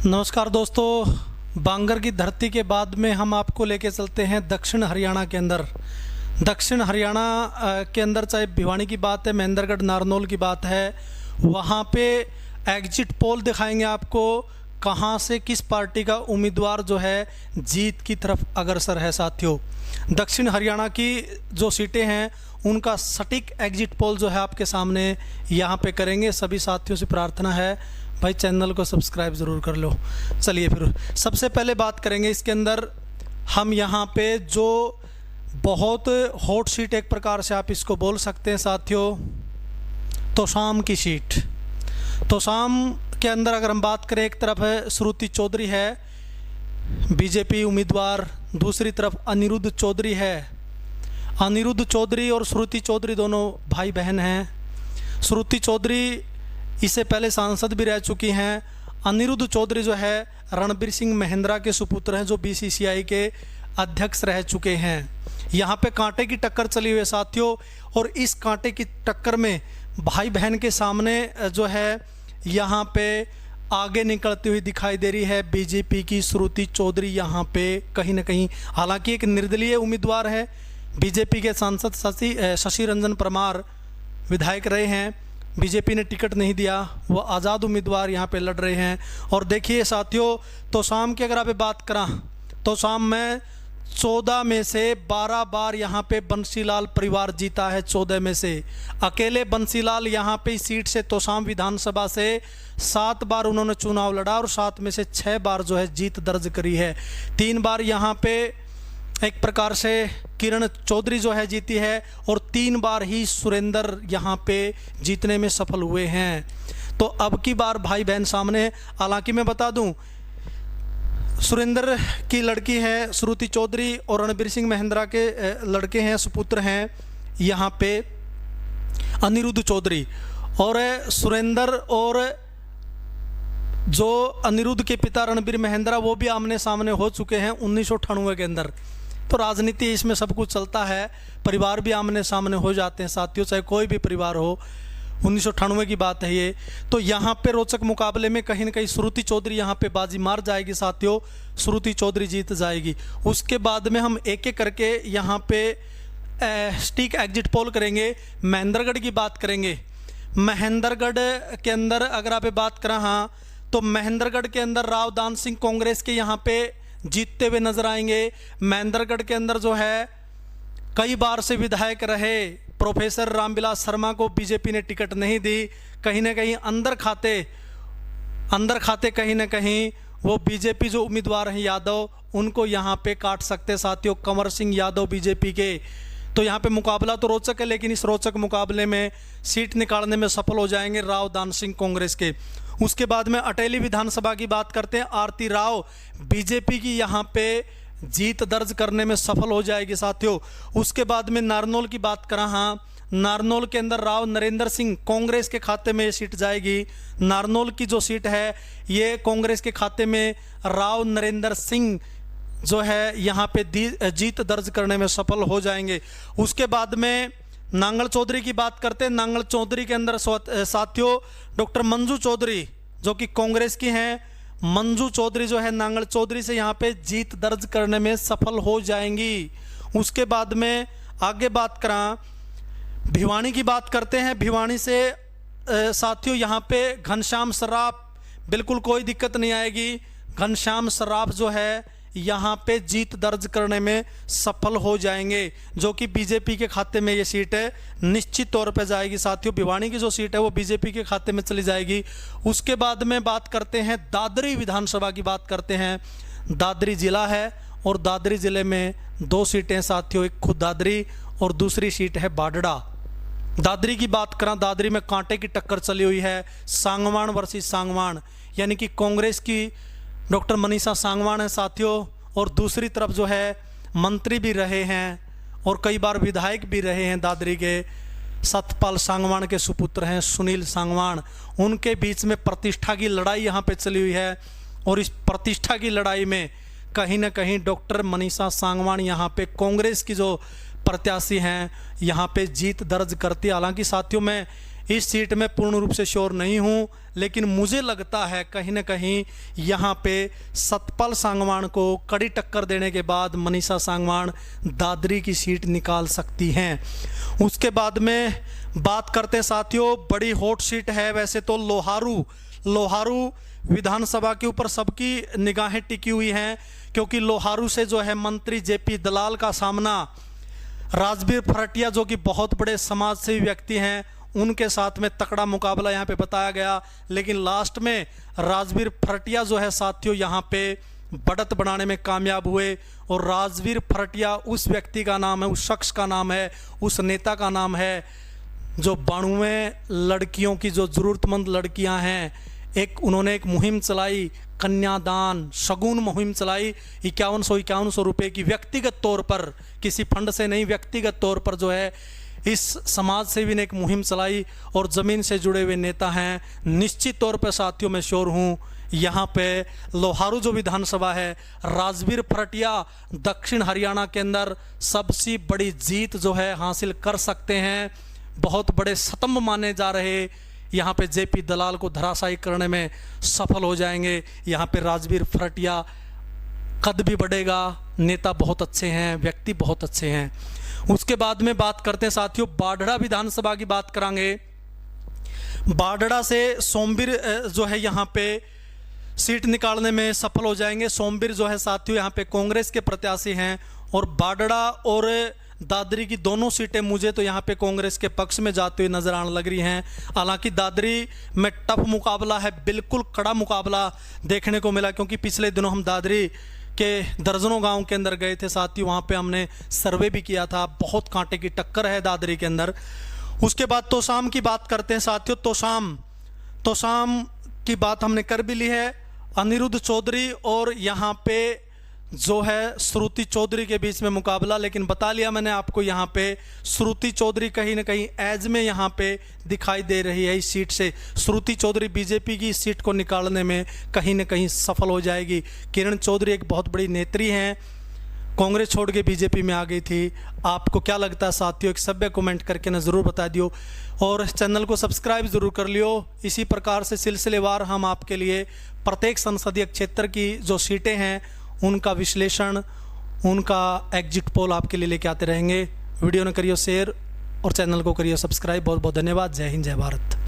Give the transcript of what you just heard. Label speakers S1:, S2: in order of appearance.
S1: नमस्कार दोस्तों, बांगर की धरती के बाद में हम आपको लेके चलते हैं दक्षिण हरियाणा के अंदर। दक्षिण हरियाणा के अंदर चाहे भिवानी की बात है, महेंद्रगढ़ नारनौल की बात है, वहाँ पे एग्जिट पोल दिखाएंगे आपको कहाँ से किस पार्टी का उम्मीदवार जो है जीत की तरफ अग्रसर है। साथियों, दक्षिण हरियाणा की जो सीटें हैं उनका सटीक एग्जिट पोल जो है आपके सामने यहाँ पे करेंगे। सभी साथियों से प्रार्थना है भाई चैनल को सब्सक्राइब ज़रूर कर लो। चलिए फिर सबसे पहले बात करेंगे इसके अंदर हम यहाँ पे जो बहुत हॉट सीट एक प्रकार से आप इसको बोल सकते हैं साथियों, तोशाम की सीट। तोशाम के अंदर अगर हम बात करें, एक तरफ है श्रुति चौधरी है बीजेपी उम्मीदवार, दूसरी तरफ अनिरुद्ध चौधरी है। अनिरुद्ध चौधरी और श्रुति चौधरी दोनों भाई बहन हैं। श्रुति चौधरी इससे पहले सांसद भी रह चुकी हैं। अनिरुद्ध चौधरी जो है रणबीर सिंह महिंद्रा के सुपुत्र हैं, जो बीसीसीआई के अध्यक्ष रह चुके हैं। यहाँ पे कांटे की टक्कर चली हुई है साथियों, और इस कांटे की टक्कर में भाई बहन के सामने जो है यहाँ पे आगे निकलती हुई दिखाई दे रही है बीजेपी की श्रुति चौधरी। यहाँ पे कहीं ना कहीं, हालांकि एक निर्दलीय उम्मीदवार है, बीजेपी के सांसद शशि रंजन परमार विधायक रहे हैं, बीजेपी ने टिकट नहीं दिया, वो आज़ाद उम्मीदवार यहाँ पे लड़ रहे हैं। और देखिए साथियों, तोशाम की अगर आप बात करा, तोशाम में 14 में से 12 बार यहाँ पे बंसीलाल परिवार जीता है। 14 में से अकेले बंसीलाल यहाँ पे इस सीट से तोशाम विधानसभा से 7 बार उन्होंने चुनाव लड़ा और 7 में से 6 बार जो है जीत दर्ज करी है। 3 बार यहाँ पे एक प्रकार से किरण चौधरी जो है जीती है, और 3 बार ही सुरेंद्र यहाँ पे जीतने में सफल हुए हैं। तो अब की बार भाई बहन सामने। हालांकि मैं बता दूं, सुरेंद्र की लड़की है श्रुति चौधरी और रणबीर सिंह महिंद्रा के लड़के हैं, सुपुत्र हैं यहाँ पे अनिरुद्ध चौधरी। और सुरेंद्र और जो अनिरुद्ध के पिता रणबीर महिंद्रा वो भी आमने सामने हो चुके हैं 1998 के अंदर। तो राजनीति इसमें सब कुछ चलता है, परिवार भी आमने सामने हो जाते हैं साथियों, चाहे कोई भी परिवार हो। 1998 की बात है ये। तो यहाँ पे रोचक मुकाबले में कहीं ना कहीं श्रुति चौधरी यहाँ पे बाजी मार जाएगी साथियों, श्रुति चौधरी जीत जाएगी। उसके बाद में हम एक एक करके यहाँ पे स्टिक एग्जिट पोल करेंगे। महेंद्रगढ़ की बात करेंगे। महेंद्रगढ़ के अंदर अगर आप बात करें, हाँ, तो महेंद्रगढ़ के अंदर राव दान सिंह कांग्रेस के यहाँ पे जीतते हुए नजर आएंगे। महेंद्रगढ़ के अंदर जो है कई बार से विधायक रहे प्रोफेसर रामविलास शर्मा को बीजेपी ने टिकट नहीं दी। कहीं ना कहीं अंदर खाते कहीं ना कहीं वो बीजेपी जो उम्मीदवार हैं यादव, उनको यहाँ पे काट सकते साथियों, कंवर सिंह यादव बीजेपी के। तो यहाँ पे मुकाबला तो रोचक है, लेकिन इस रोचक मुकाबले में सीट निकालने में सफल हो जाएंगे राव दान सिंह कांग्रेस के। उसके बाद में अटेली विधानसभा की बात करते हैं। आरती राव बीजेपी की यहाँ पे जीत दर्ज करने में सफल हो जाएगी साथियों। उसके बाद में नारनौल की बात करा, हाँ, नारनौल के अंदर राव नरेंद्र सिंह कांग्रेस के खाते में ये सीट जाएगी। नारनौल की जो सीट है ये कांग्रेस के खाते में राव नरेंद्र सिंह जो है यहाँ पे जीत दर्ज करने में सफल हो जाएंगे। उसके बाद में नांगल चौधरी की बात करते हैं। नांगल चौधरी के अंदर साथियों डॉक्टर मंजू चौधरी जो कि कांग्रेस की हैं, मंजू चौधरी जो है नांगल चौधरी से यहाँ पे जीत दर्ज करने में सफल हो जाएंगी। उसके बाद में आगे बात करा, भिवानी की बात करते हैं। भिवानी से साथियों यहाँ पे घनश्याम सराफ, बिल्कुल कोई दिक्कत नहीं आएगी। घनश्याम सराफ जो है यहाँ पे जीत दर्ज करने में सफल हो जाएंगे, जो कि बीजेपी के खाते में ये सीट है निश्चित तौर पे जाएगी साथियों। भिवानी की जो सीट है वो बीजेपी के खाते में चली जाएगी। उसके बाद में बात करते हैं दादरी विधानसभा की बात करते हैं। दादरी जिला है और दादरी जिले में 2 सीटें साथियों, एक खुद दादरी और दूसरी सीट है बाडड़ा। दादरी की बात करें, दादरी में कांटे की टक्कर चली हुई है, सांगवान वर्सेस सांगवान, यानी कि कांग्रेस की डॉक्टर मनीषा सांगवान है साथियों, और दूसरी तरफ जो है मंत्री भी रहे हैं और कई बार विधायक भी रहे हैं दादरी के, सतपाल सांगवान के सुपुत्र हैं सुनील सांगवान। उनके बीच में प्रतिष्ठा की लड़ाई यहाँ पे चली हुई है, और इस प्रतिष्ठा की लड़ाई में कहीं ना कहीं डॉक्टर मनीषा सांगवान यहाँ पे कांग्रेस की जो प्रत्याशी हैं यहाँ पे जीत दर्ज करती है। हालांकि साथियों मैं इस सीट में पूर्ण रूप से श्योर नहीं हूँ, लेकिन मुझे लगता है कहीं ना कहीं यहाँ पे सतपाल सांगवान को कड़ी टक्कर देने के बाद मनीषा सांगवान दादरी की सीट निकाल सकती हैं। उसके बाद में बात करते हैं साथियों, बड़ी हॉट सीट है वैसे तो लोहारू विधानसभा के ऊपर सबकी निगाहें टिकी हुई हैं, क्योंकि लोहारू से जो है मंत्री जेपी दलाल का सामना राजबीर फरटिया जो कि बहुत बड़े समाज सेवी व्यक्ति हैं उनके साथ में तकड़ा मुकाबला यहाँ पे बताया गया। लेकिन लास्ट में राजबीर फरटिया जो है साथियों यहाँ पे बढ़त बनाने में कामयाब हुए, और राजबीर फरटिया उस व्यक्ति का नाम है, उस शख्स का नाम है, उस नेता का नाम है जो 92 लड़कियों की जो ज़रूरतमंद लड़कियां हैं, उन्होंने एक मुहिम चलाई, कन्यादान शगुन मुहिम चलाई। 5100 रुपये की व्यक्तिगत तौर पर, किसी फंड से नहीं, व्यक्तिगत तौर पर जो है इस समाज सेवी ने एक मुहिम चलाई, और ज़मीन से जुड़े हुए नेता हैं। निश्चित तौर पर साथियों मैं श्योर हूँ यहाँ पे लोहारू जो विधानसभा है, राजबीर फरटिया दक्षिण हरियाणा के अंदर सबसे बड़ी जीत जो है हासिल कर सकते हैं। बहुत बड़े स्तंभ माने जा रहे यहाँ पे जेपी दलाल को धराशायी करने में सफल हो जाएंगे। यहाँ पे राजबीर फरटिया कद भी बढ़ेगा, नेता बहुत अच्छे हैं, व्यक्ति बहुत अच्छे हैं। उसके बाद में बात करते हैं साथियों, बाढ़ड़ा विधानसभा की बात करेंगे। बाढ़ड़ा से सोमवीर जो है यहाँ पे सीट निकालने में सफल हो जाएंगे। सोमवीर जो है साथियों यहाँ पे कांग्रेस के प्रत्याशी हैं, और बाढ़ड़ा और दादरी की दोनों सीटें मुझे तो यहाँ पे कांग्रेस के पक्ष में जाते हुए नजर आने लग रही हैं। हालांकि दादरी में टफ मुकाबला है, बिल्कुल कड़ा मुकाबला देखने को मिला, क्योंकि पिछले दिनों हम दादरी के दर्जनों गांव के अंदर गए थे साथियों, वहाँ पे हमने सर्वे भी किया था। बहुत कांटे की टक्कर है दादरी के अंदर। उसके बाद तोशाम की बात करते हैं साथियों। तोशाम की बात हमने कर भी ली है। अनिरुद्ध चौधरी और यहाँ पे जो है श्रुति चौधरी के बीच में मुकाबला, लेकिन बता लिया मैंने आपको यहाँ पे श्रुति चौधरी कहीं ना कहीं एज में यहाँ पे दिखाई दे रही है। इस सीट से श्रुति चौधरी बीजेपी की इस सीट को निकालने में कहीं ना कहीं सफल हो जाएगी। किरण चौधरी एक बहुत बड़ी नेत्री हैं, कांग्रेस छोड़ के बीजेपी में आ गई थी। आपको क्या लगता है साथियों, एक सभ्य कमेंट करके ना ज़रूर बता दियो, और चैनल को सब्सक्राइब ज़रूर कर लियो। इसी प्रकार से सिलसिलेवार हम आपके लिए प्रत्येक संसदीय क्षेत्र की जो सीटें हैं उनका विश्लेषण, उनका एग्जिट पोल आपके लिए लेके आते रहेंगे। वीडियो ने करिए शेयर और चैनल को करिए सब्सक्राइब। बहुत बहुत धन्यवाद। जय हिंद, जय भारत।